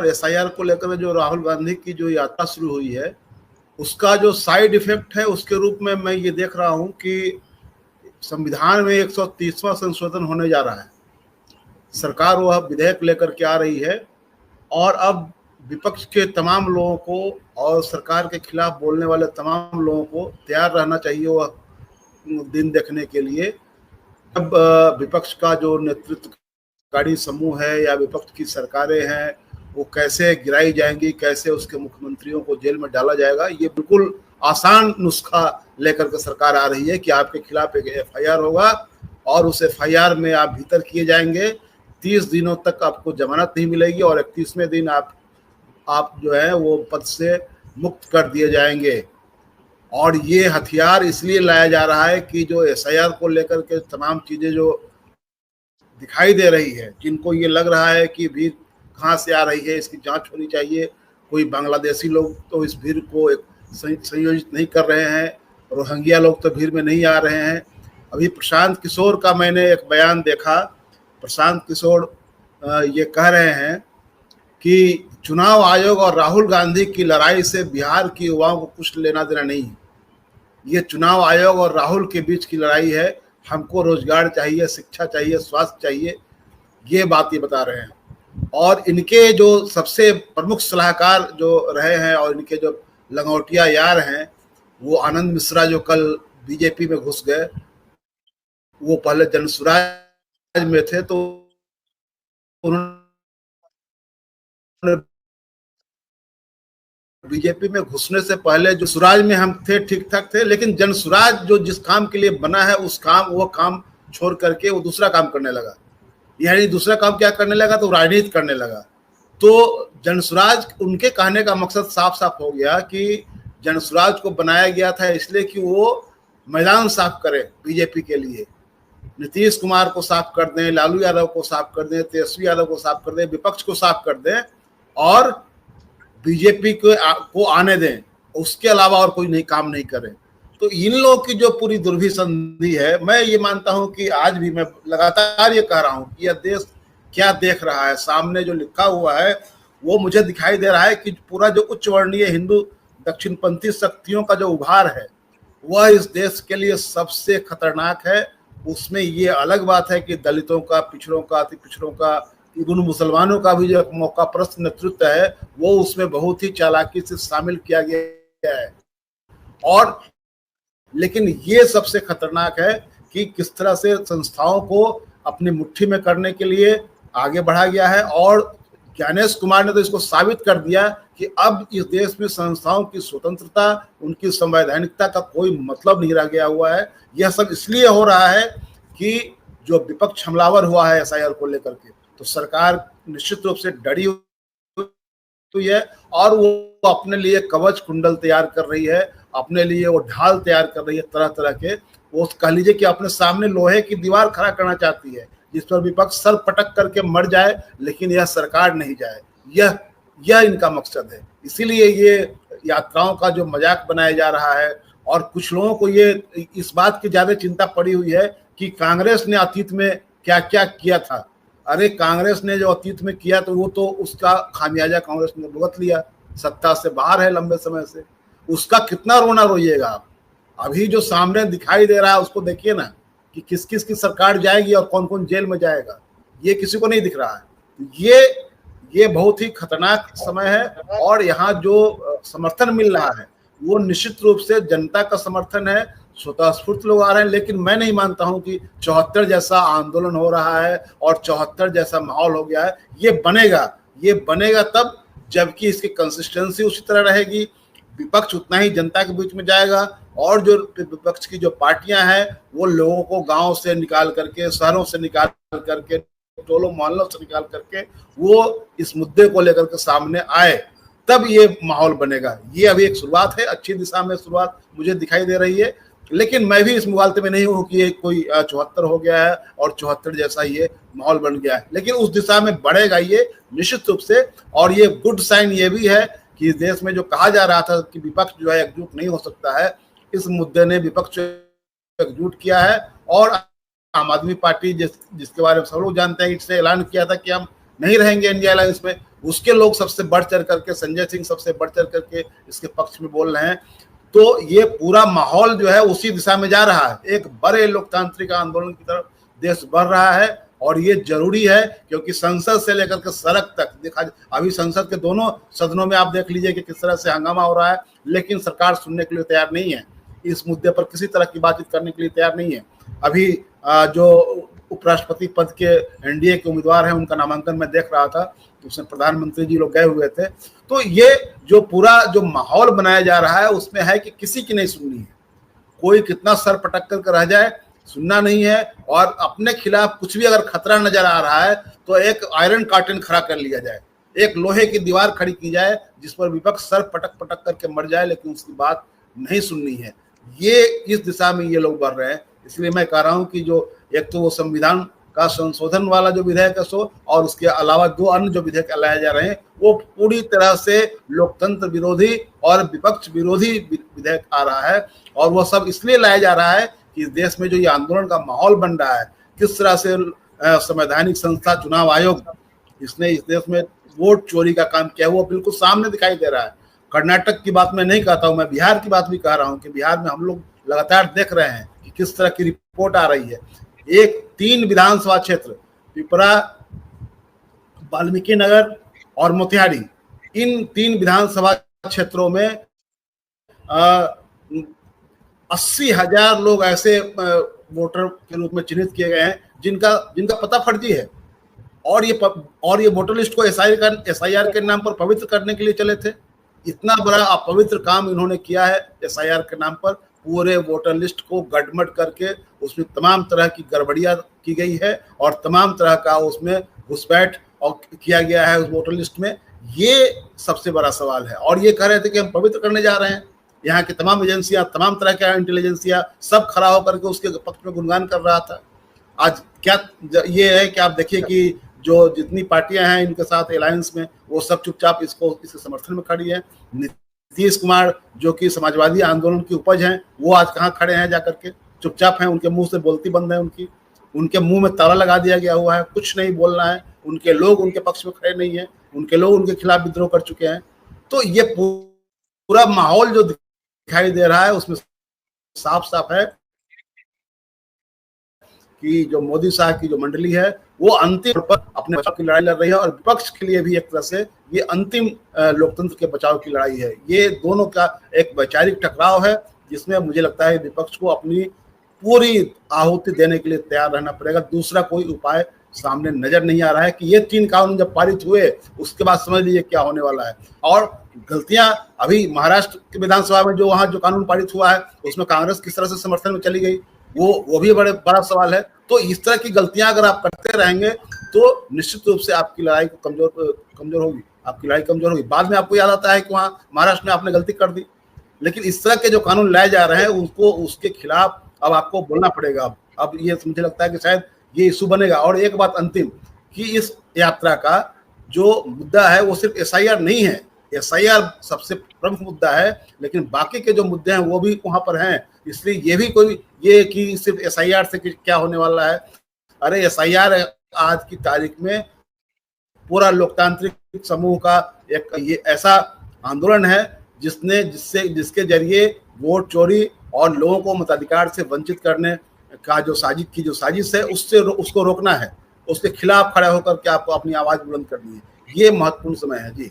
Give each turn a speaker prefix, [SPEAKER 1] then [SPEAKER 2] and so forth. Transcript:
[SPEAKER 1] और एसआईआर को लेकर जो राहुल गांधी की जो यात्रा शुरू हुई है, उसका जो साइड इफेक्ट है उसके रूप में मैं ये देख रहा हूं कि संविधान में 130वां संशोधन होने जा रहा है। सरकार वह विधेयक लेकर के आ रही है और अब विपक्ष के तमाम लोगों को और सरकार के खिलाफ बोलने वाले तमाम लोगों को तैयार रहना चाहिए वह दिन देखने के लिए। अब विपक्ष का जो नेतृत्वकारी समूह है या विपक्ष की सरकारें हैं वो कैसे गिराई जाएंगी, कैसे उसके मुख्यमंत्रियों को जेल में डाला जाएगा, ये बिल्कुल आसान नुस्खा लेकर के सरकार आ रही है कि आपके खिलाफ एक एफआईआर होगा और उस एफआईआर में आप भीतर किए जाएंगे, 30 दिनों तक आपको जमानत नहीं मिलेगी और 31वें दिन आप जो है वो पद से मुक्त कर दिए जाएंगे। और ये हथियार इसलिए लाया जा रहा है कि जो एसआईआर को लेकर के तमाम चीजें जो दिखाई दे रही है, जिनको ये लग रहा है कि भीड़ कहाँ से आ रही है, इसकी जांच होनी चाहिए, कोई बांग्लादेशी लोग तो इस भीड़ को संयोजित नहीं कर रहे हैं, रोहिंग्या लोग तो भीड़ में नहीं आ रहे हैं। अभी प्रशांत किशोर का मैंने एक बयान देखा, प्रशांत किशोर ये कह रहे हैं कि चुनाव आयोग और राहुल गांधी की लड़ाई से बिहार की युवाओं को कुछ लेना देना नहीं है, ये चुनाव आयोग और राहुल के बीच की लड़ाई है, हमको रोजगार चाहिए, शिक्षा चाहिए, स्वास्थ्य चाहिए, ये बात ये बता रहे हैं। और इनके जो सबसे प्रमुख सलाहकार जो रहे हैं और इनके जो लंगोटिया यार हैं वो आनंद मिश्रा जो कल बीजेपी में घुस गए, वो पहले जनसुराज में थे, तो उन्होंने बीजेपी में घुसने से पहले जो सुराज में हम थे ठीक ठाक थे, लेकिन जनसुराज जो जिस काम के लिए बना है वो काम छोड़ करके वो दूसरा काम करने लगा। यानी दूसरा काम क्या करने लगा, तो राजनीति करने लगा। तो जनसुराज, उनके कहने का मकसद साफ साफ हो गया कि जनसुराज को बनाया गया था इसलिए कि वो मैदान साफ करे बीजेपी के लिए, नीतीश कुमार को साफ कर दें, लालू यादव को साफ कर दें, तेजस्वी यादव को साफ कर दें, विपक्ष को साफ कर दें और बीजेपी को आने दें, उसके अलावा और कोई नहीं काम नहीं करें। तो इन लोगों की जो पूरी दुर्भिसंधि है, मैं ये मानता हूं कि आज भी मैं लगातार ये कह रहा हूं कि यह देश क्या देख रहा है, सामने जो लिखा हुआ है वो मुझे दिखाई दे रहा है कि पूरा जो उच्च वर्णीय हिंदू दक्षिणपंथी शक्तियों का जो उभार है वह इस देश के लिए सबसे खतरनाक है। उसमें ये अलग बात है कि दलितों का, पिछड़ों का, अति पिछड़ों का, इवन मुसलमानों का भी जो मौका प्रस्त नेतृत्व है वो उसमें बहुत ही चालाकी से शामिल किया गया है। और लेकिन ये सबसे खतरनाक है कि किस तरह से संस्थाओं को अपनी मुट्ठी में करने के लिए आगे बढ़ा गया है। और ज्ञानेश कुमार ने तो इसको साबित कर दिया कि अब इस देश में संस्थाओं की स्वतंत्रता, उनकी संवैधानिकता का कोई मतलब नहीं रह गया हुआ है। यह सब इसलिए हो रहा है कि जो विपक्ष हमलावर हुआ है एसआईआर को लेकर के, तो सरकार निश्चित रूप से डरी हुई है और वो अपने लिए कवच कुंडल तैयार कर रही है, अपने लिए वो ढाल तैयार कर रही है तरह तरह के। वो कह लीजिए कि अपने सामने लोहे की दीवार खड़ा करना चाहती है जिस पर विपक्ष सर पटक करके मर जाए, लेकिन यह सरकार नहीं जाए। यह इनका मकसद है। इसीलिए ये यात्राओं का जो मजाक बनाया जा रहा है और कुछ लोगों को ये इस बात की ज्यादा चिंता पड़ी हुई है कि कांग्रेस ने अतीत में क्या क्या किया था। अरे कांग्रेस ने जो अतीत में किया तो वो तो उसका खामियाजा कांग्रेस ने भुगत लिया, सत्ता से बाहर है लंबे समय से, उसका कितना रोना रोइएगा आप। अभी जो सामने दिखाई दे रहा है उसको देखिए ना कि किस किस की सरकार जाएगी और कौन कौन जेल में जाएगा, ये किसी को नहीं दिख रहा है। ये बहुत ही खतरनाक समय है और यहाँ जो समर्थन मिल रहा है वो निश्चित रूप से जनता का समर्थन है, स्वतः स्फूर्त लोग आ रहे हैं। लेकिन मैं नहीं मानता हूं कि 74 जैसा आंदोलन हो रहा है और 74 जैसा माहौल हो गया है। ये बनेगा तब जबकि इसकी कंसिस्टेंसी उसी तरह रहेगी, विपक्ष उतना ही जनता के बीच में जाएगा और जो विपक्ष की जो पार्टियां हैं वो लोगों को गांव से निकाल करके, शहरों से निकाल करके, टोलों मोहल्लों से निकाल करके वो इस मुद्दे को लेकर के सामने आए, तब ये माहौल बनेगा। ये अभी एक शुरुआत है, अच्छी दिशा में शुरुआत मुझे दिखाई दे रही है, लेकिन मैं भी इस मुगालते में नहीं हूं कि ये कोई 74 हो गया है और 74 जैसा ये माहौल बन गया है, लेकिन उस दिशा में बढ़ेगा ये निश्चित रूप से। और ये गुड साइन ये भी है कि इस देश में जो कहा जा रहा था कि विपक्ष जो है एकजुट नहीं हो सकता है, इस मुद्दे ने विपक्ष एकजुट किया है। और आम आदमी पार्टी जिसके बारे में सब लोग जानते हैं, इसने ऐलान किया था कि हम नहीं रहेंगे इंडिया अलायंस में, उसके लोग सबसे बढ़ चढ़ करके, संजय सिंह सबसे बढ़ चढ़ करके इसके पक्ष में बोल रहे हैं। तो ये पूरा माहौल जो है उसी दिशा में जा रहा है, एक बड़े लोकतांत्रिक आंदोलन की तरफ देश बढ़ रहा है। और ये जरूरी है क्योंकि संसद से लेकर के सड़क तक देखा, अभी संसद के दोनों सदनों में आप देख लीजिए कि किस तरह से हंगामा हो रहा है, लेकिन सरकार सुनने के लिए तैयार नहीं है, इस मुद्दे पर किसी तरह की बातचीत करने के लिए तैयार नहीं है। अभी जो उपराष्ट्रपति पद के एनडीए के उम्मीदवार हैं उनका नामांकन मैं देख रहा था, उसमें प्रधानमंत्री जी लोग गए हुए थे। तो ये जो पूरा जो माहौल बनाया जा रहा है उसमें है कि किसी की नहीं सुननी है, कोई कितना सर पटक कर रह जाए, सुनना नहीं है। और अपने खिलाफ कुछ भी अगर खतरा नजर आ रहा है तो एक आयरन कर्टेन खड़ा कर लिया जाए, एक लोहे की दीवार खड़ी की जाए जिस पर विपक्ष सर पटक पटक करके मर जाए, लेकिन उसकी बात नहीं सुननी है। ये इस दिशा में ये लोग बढ़ रहे हैं। इसलिए मैं कह रहा हूं कि जो एक तो वो संविधान का संशोधन वाला जो विधेयक है सो, और उसके अलावा दो अन्य जो विधेयक लाए जा रहे हैं वो पूरी तरह से लोकतंत्र विरोधी और विपक्ष विरोधी विधेयक आ रहा है। और वो सब इसलिए लाया जा रहा है कि इस देश में जो ये आंदोलन का माहौल बन रहा है, किस तरह से संवैधानिक संस्था चुनाव आयोग इसने इस देश में वोट चोरी का काम किया, वो बिल्कुल सामने दिखाई दे रहा है। कर्नाटक की बात मैं नहीं कहता हूं, मैं बिहार की बात भी कह रहा हूं कि बिहार में हम लोग लगातार देख रहे हैं कि किस तरह की रिपोर्ट आ रही है। एक 3 विधानसभा क्षेत्र, पिपरा, वाल्मीकि नगर और मोतिहारी, इन 3 विधानसभा क्षेत्रों में 80,000 लोग ऐसे वोटर के रूप में चिन्हित किए गए हैं जिनका पता फर्जी है। और ये वोटर लिस्ट को एसआईआर के नाम पर पवित्र करने के लिए चले थे। इतना बड़ा अपवित्र काम इन्होंने किया है एसआईआर के नाम पर, पूरे वोटर लिस्ट को गड़मड़ करके उसमें तमाम तरह की गड़बड़ियां की गई है और तमाम तरह का उसमें घुसपैठ और किया गया है उस वोटर लिस्ट में। ये सबसे बड़ा सवाल है। और ये कह रहे थे कि हम पवित्र करने जा रहे हैं, यहाँ की तमाम एजेंसियां, तमाम तरह के इंटेलिजेंसिया सब खड़ा होकर के उसके पक्ष में गुणगान कर रहा था। आज क्या ये है कि आप देखिए कि जो जितनी पार्टियां हैं इनके साथ अलायंस में, वो सब चुपचाप इसके समर्थन में खड़ी है। नीतीश कुमार जो कि समाजवादी आंदोलन की उपज हैं, वो आज कहाँ खड़े हैं, जाकर के चुपचाप हैं, उनके मुंह से बोलती बंद है, उनके मुंह में ताला लगा दिया गया हुआ है, कुछ नहीं बोलना है। उनके लोग उनके पक्ष में खड़े नहीं है, उनके लोग उनके खिलाफ विद्रोह कर चुके हैं। तो ये पूरा माहौल जो दिखाई दे रहा है उसमें साफ साफ है कि जो मोदी साहब की जो मंडली है वो अंतिम पर अपने बचाव की लड़ाई लड़ रही है, और विपक्ष के लिए भी एक तरह से ये अंतिम लोकतंत्र के बचाव की लड़ाई है। ये दोनों का एक वैचारिक टकराव है जिसमें मुझे लगता है विपक्ष को अपनी पूरी आहुति देने के लिए तैयार रहना पड़ेगा। दूसरा कोई उपाय सामने नजर नहीं आ रहा है कि ये 3 कानून जब पारित हुए उसके बाद समझ लीजिए क्या होने वाला है। और गलतियां अभी महाराष्ट्र की विधानसभा में जो वहां जो कानून पारित हुआ है उसमें कांग्रेस किस तरह से समर्थन में चली गई, वो भी बड़ा सवाल है। तो इस तरह की गलतियां अगर आप करते रहेंगे तो निश्चित रूप से आपकी लड़ाई कमजोर होगी, आपकी लड़ाई कमजोर होगी। बाद में आपको याद आता है कि वहां महाराष्ट्र में आपने गलती कर दी। लेकिन इस तरह के जो कानून लाए जा रहे हैं उनको उसके खिलाफ अब आपको बोलना पड़ेगा। अब ये मुझे लगता है कि शायद ये इशू बनेगा। और एक बात अंतिम कि इस यात्रा का जो मुद्दा है वो सिर्फ एसआईआर नहीं है, एसआईआर सबसे प्रमुख मुद्दा है, लेकिन बाकी के जो मुद्दे हैं वो भी वहां पर हैं। इसलिए ये भी कोई ये कि सिर्फ एसआईआर से क्या होने वाला है, अरे एसआईआर आज की तारीख में पूरा लोकतांत्रिक समूह का एक ये ऐसा आंदोलन है जिसके जरिए वोट चोरी और लोगों को मताधिकार से वंचित करने का जो साजिश है उसको रोकना है, उसके खिलाफ खड़े होकर के आपको अपनी आवाज बुलंद करनी है। ये महत्वपूर्ण समय है जी।